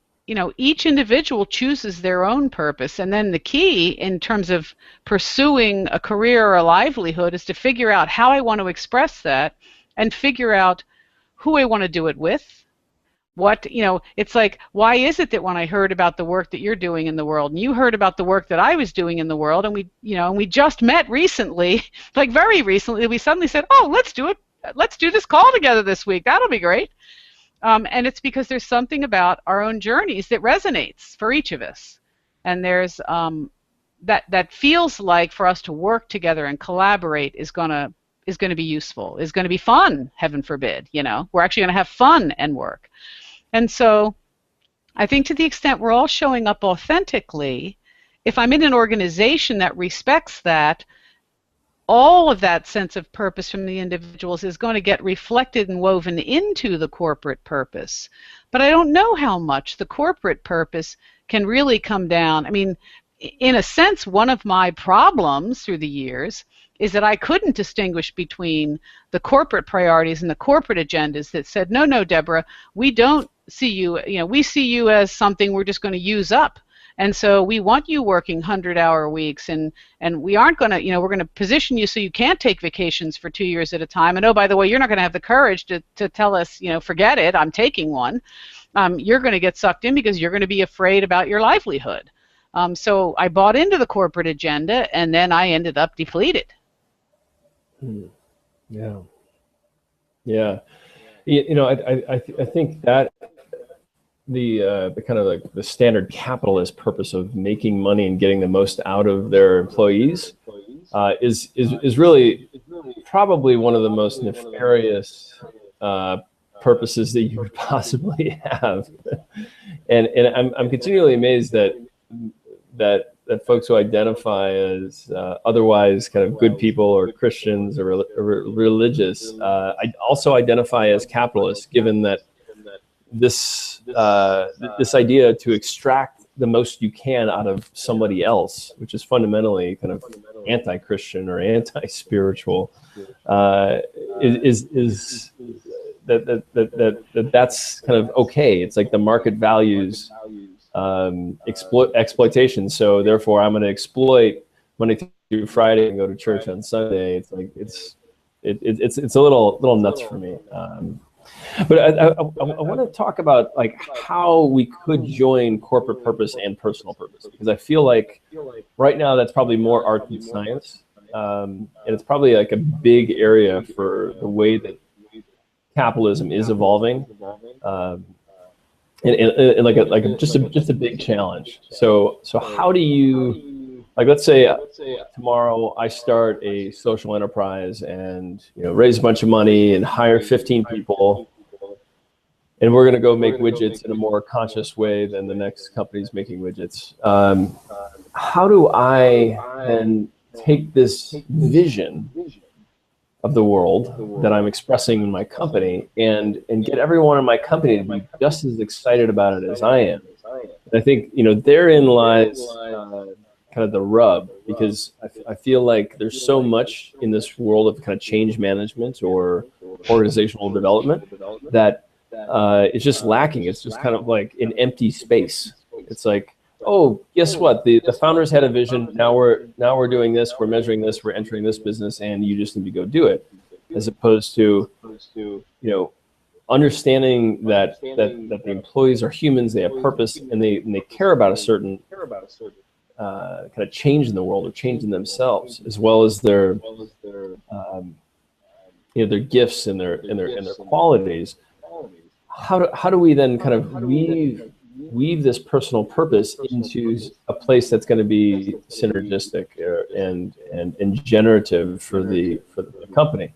each individual chooses their own purpose, and then the key in terms of pursuing a career or a livelihood is to figure out how I want to express that, and figure out who I want to do it with. It's like, why is it that when I heard about the work that you're doing in the world, and you heard about the work that I was doing in the world, and we just met recently, like very recently, we suddenly said, oh, let's do it. Let's do this call together this week. That'll be great. And it's because there's something about our own journeys that resonates for each of us. And there's that feels like for us to work together and collaborate is going to be useful, is going to be fun, heaven forbid. We're actually going to have fun and work. And so I think to the extent we're all showing up authentically, if I'm in an organization that respects that, all of that sense of purpose from the individuals is going to get reflected and woven into the corporate purpose. But I don't know how much the corporate purpose can really come down. I mean, in a sense, one of my problems through the years is that I couldn't distinguish between the corporate priorities and the corporate agendas that said, no, no, Deborah, we don't see you, we see you as something we're just going to use up. And so we want you working 100-hour weeks, and we aren't going to, we're going to position you so you can't take vacations for 2 years at a time. And oh, by the way, you're not going to have the courage to tell us, forget it, I'm taking one. You're going to get sucked in because you're going to be afraid about your livelihood. So I bought into the corporate agenda, and then I ended up depleted. Yeah. Yeah. I think that the kind of like the standard capitalist purpose of making money and getting the most out of their employees is really probably one of the most nefarious purposes that you would possibly have. And I'm continually amazed that folks who identify as otherwise kind of good people or Christians or religious also identify as capitalists, given that this idea to extract the most you can out of somebody else, which is fundamentally kind of anti-Christian or anti-spiritual, is that's kind of okay. It's like the market values exploitation. So therefore, I'm going to exploit Monday through Friday and go to church on Sunday. It's like it's a little nuts for me. But I want to talk about like how we could join corporate purpose and personal purpose, because I feel like right now that's probably more art than science, and it's probably like a big area for the way that capitalism is evolving, and like just a big challenge. So how do you, like, let's say tomorrow I start a social enterprise and raise a bunch of money and hire 15 people, and we're going to go make widgets in a more conscious way than the next company's making widgets. How do I then take this vision of the world that I'm expressing in my company and get everyone in my company to be just as excited about it as I am? And I think therein lies kind of the rub, because I feel like there's so much in this world of kind of change management or organizational development that it's just lacking. It's just kind of like an empty space. It's like, oh, guess what? The founders had a vision. Now we're doing this. We're measuring this. We're entering this business, and you just need to go do it. As opposed to understanding that the employees are humans. They have purpose, and they care about a certain kind of change in the world or change in themselves, as well as their their gifts and their qualities. How do we then kind of weave this personal purpose into a place that's going to be synergistic and generative for the company?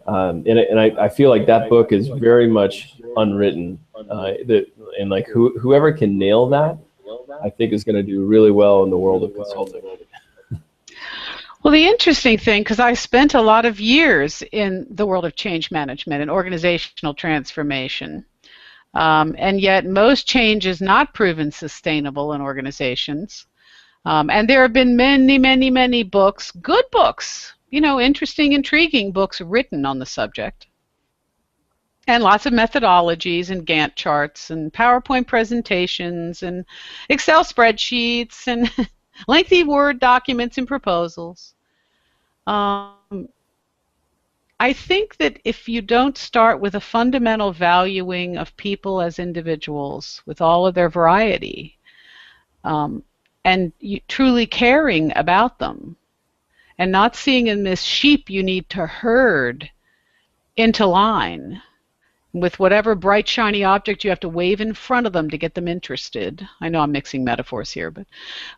And I feel like that book is very much unwritten. And like whoever can nail that, I think is going to do really well in the world of consulting. Well, the interesting thing, because I spent a lot of years in the world of change management and organizational transformation, and yet most change is not proven sustainable in organizations. And there have been many, many, many books, good books, interesting, intriguing books written on the subject. And lots of methodologies and Gantt charts and PowerPoint presentations and Excel spreadsheets and lengthy Word documents and proposals. I think that if you don't start with a fundamental valuing of people as individuals with all of their variety, and truly caring about them, and not seeing in this sheep you need to herd into line with whatever bright, shiny object you have to wave in front of them to get them interested. I know I'm mixing metaphors here, but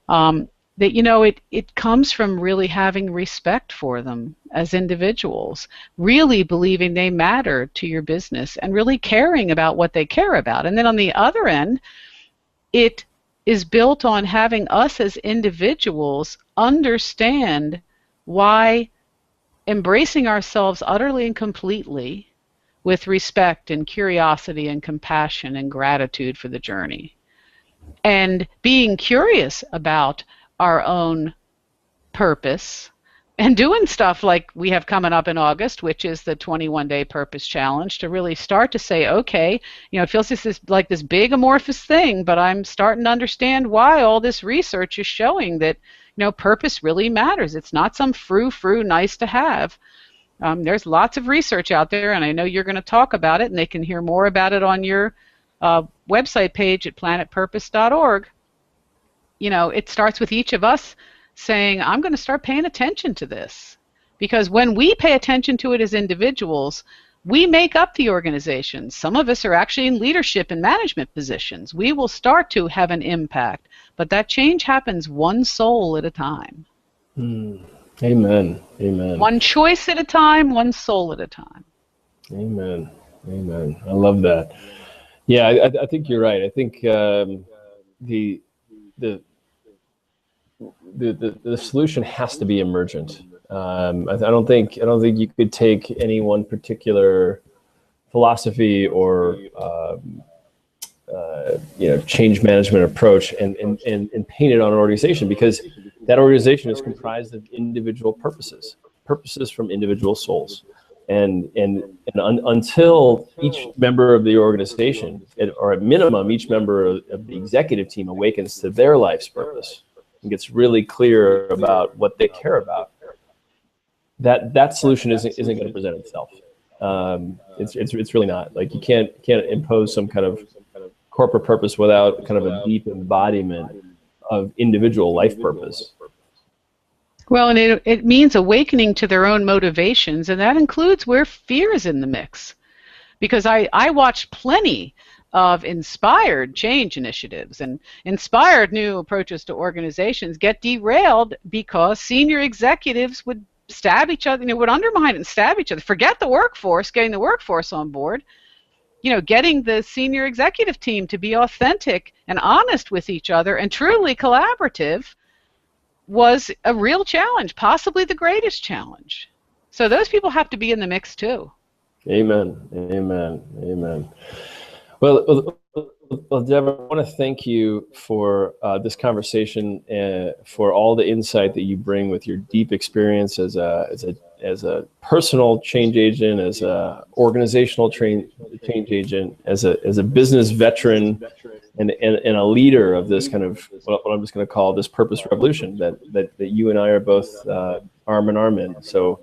that it comes from really having respect for them as individuals, really believing they matter to your business, and really caring about what they care about. And then on the other end, it is built on having us as individuals understand why embracing ourselves utterly and completely with respect and curiosity and compassion and gratitude for the journey, and being curious about our own purpose and doing stuff like we have coming up in August, which is the 21-day purpose challenge, to really start to say, okay, it feels like this big amorphous thing, but I'm starting to understand why all this research is showing that, purpose really matters. It's not some frou-frou nice to have. There's lots of research out there, and I know you're going to talk about it, and they can hear more about it on your website page at planetpurpose.org. It starts with each of us saying, I'm going to start paying attention to this. Because when we pay attention to it as individuals, we make up the organizations. Some of us are actually in leadership and management positions. We will start to have an impact, but that change happens one soul at a time. Amen. Amen. One choice at a time, one soul at a time. Amen. Amen. I love that. Yeah, I think you're right. I think the solution has to be emergent. I don't think you could take any one particular philosophy or change management approach and paint it on an organization, because that organization is comprised of individual purposes from individual souls, and until each member of the organization, or at minimum each member of the executive team, awakens to their life's purpose and gets really clear about what they care about, that solution isn't going to present itself. It's really not. Like, you can't impose some kind of corporate purpose without kind of a deep embodiment of individual life purpose. Well, and it means awakening to their own motivations, and that includes where fear is in the mix. Because I watched plenty of inspired change initiatives, and inspired new approaches to organizations get derailed because senior executives would stab each other, would undermine and stab each other. Forget the workforce, getting the workforce on board. Getting the senior executive team to be authentic and honest with each other and truly collaborative was a real challenge, possibly the greatest challenge. So those people have to be in the mix too. Amen. Amen. Amen. Well, Deborah, I want to thank you for this conversation and for all the insight that you bring with your deep experience as a personal change agent, as a organizational change agent, as a business veteran, and a leader of this kind of what I'm just going to call this purpose revolution that you and I are both arm in arm in. So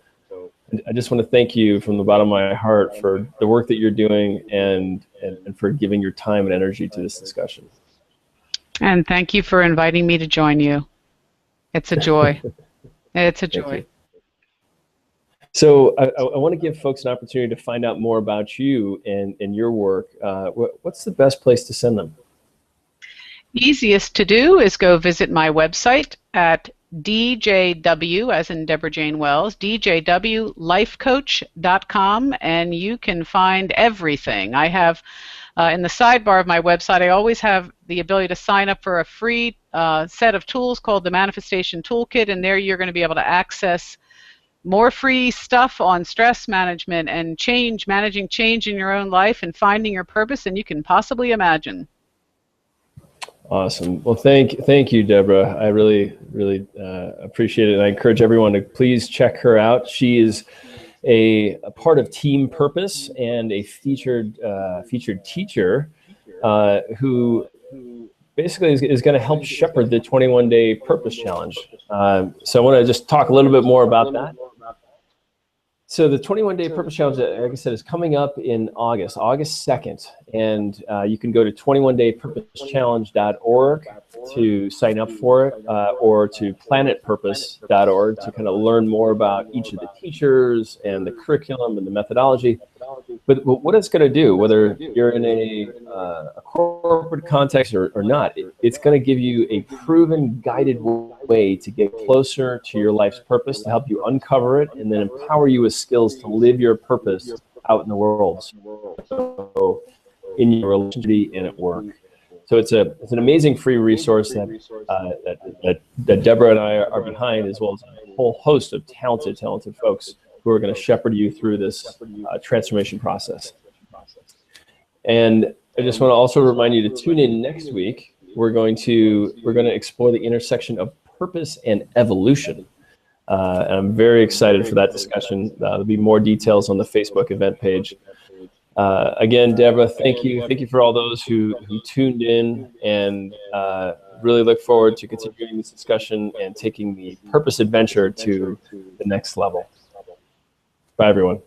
I just want to thank you from the bottom of my heart for the work that you're doing and for giving your time and energy to this discussion. And thank you for inviting me to join you. It's a joy. It's a joy. So I want to give folks an opportunity to find out more about you and your work. What's the best place to send them? Easiest to do is go visit my website at DJW, as in Deborah Jane Wells, DJWLifeCoach.com, and you can find everything. I have, in the sidebar of my website, I always have the ability to sign up for a free set of tools called the Manifestation Toolkit, and there you're going to be able to access more free stuff on stress management and managing change in your own life and finding your purpose than you can possibly imagine. Awesome. Well, thank you, Deborah. I really appreciate it. And I encourage everyone to please check her out. She is a part of Team Purpose and a featured teacher who basically is going to help shepherd the 21-day Purpose Challenge. So I want to just talk a little bit more about that. So the 21-day Purpose Challenge, like I said, is coming up in August 2nd. And you can go to 21daypurposechallenge.org to sign up for it, or to planetpurpose.org to kind of learn more about each of the teachers and the curriculum and the methodology. But what it's going to do, whether you're in a corporate context or not, it's going to give you a proven, guided way to get closer to your life's purpose, to help you uncover it, and then empower you with skills to live your purpose out in the world, so in your relationship and at work. So it's an amazing free resource that Deborah and I are behind, as well as a whole host of talented folks who are going to shepherd you through this transformation process. And I just want to also remind you to tune in next week. We're going to explore the intersection of purpose and evolution. And I'm very excited for that discussion. There'll be more details on the Facebook event page. Again, Deborah, thank you. Thank you for all those who tuned in, and really look forward to continuing this discussion and taking the purpose adventure to the next level. Bye, everyone.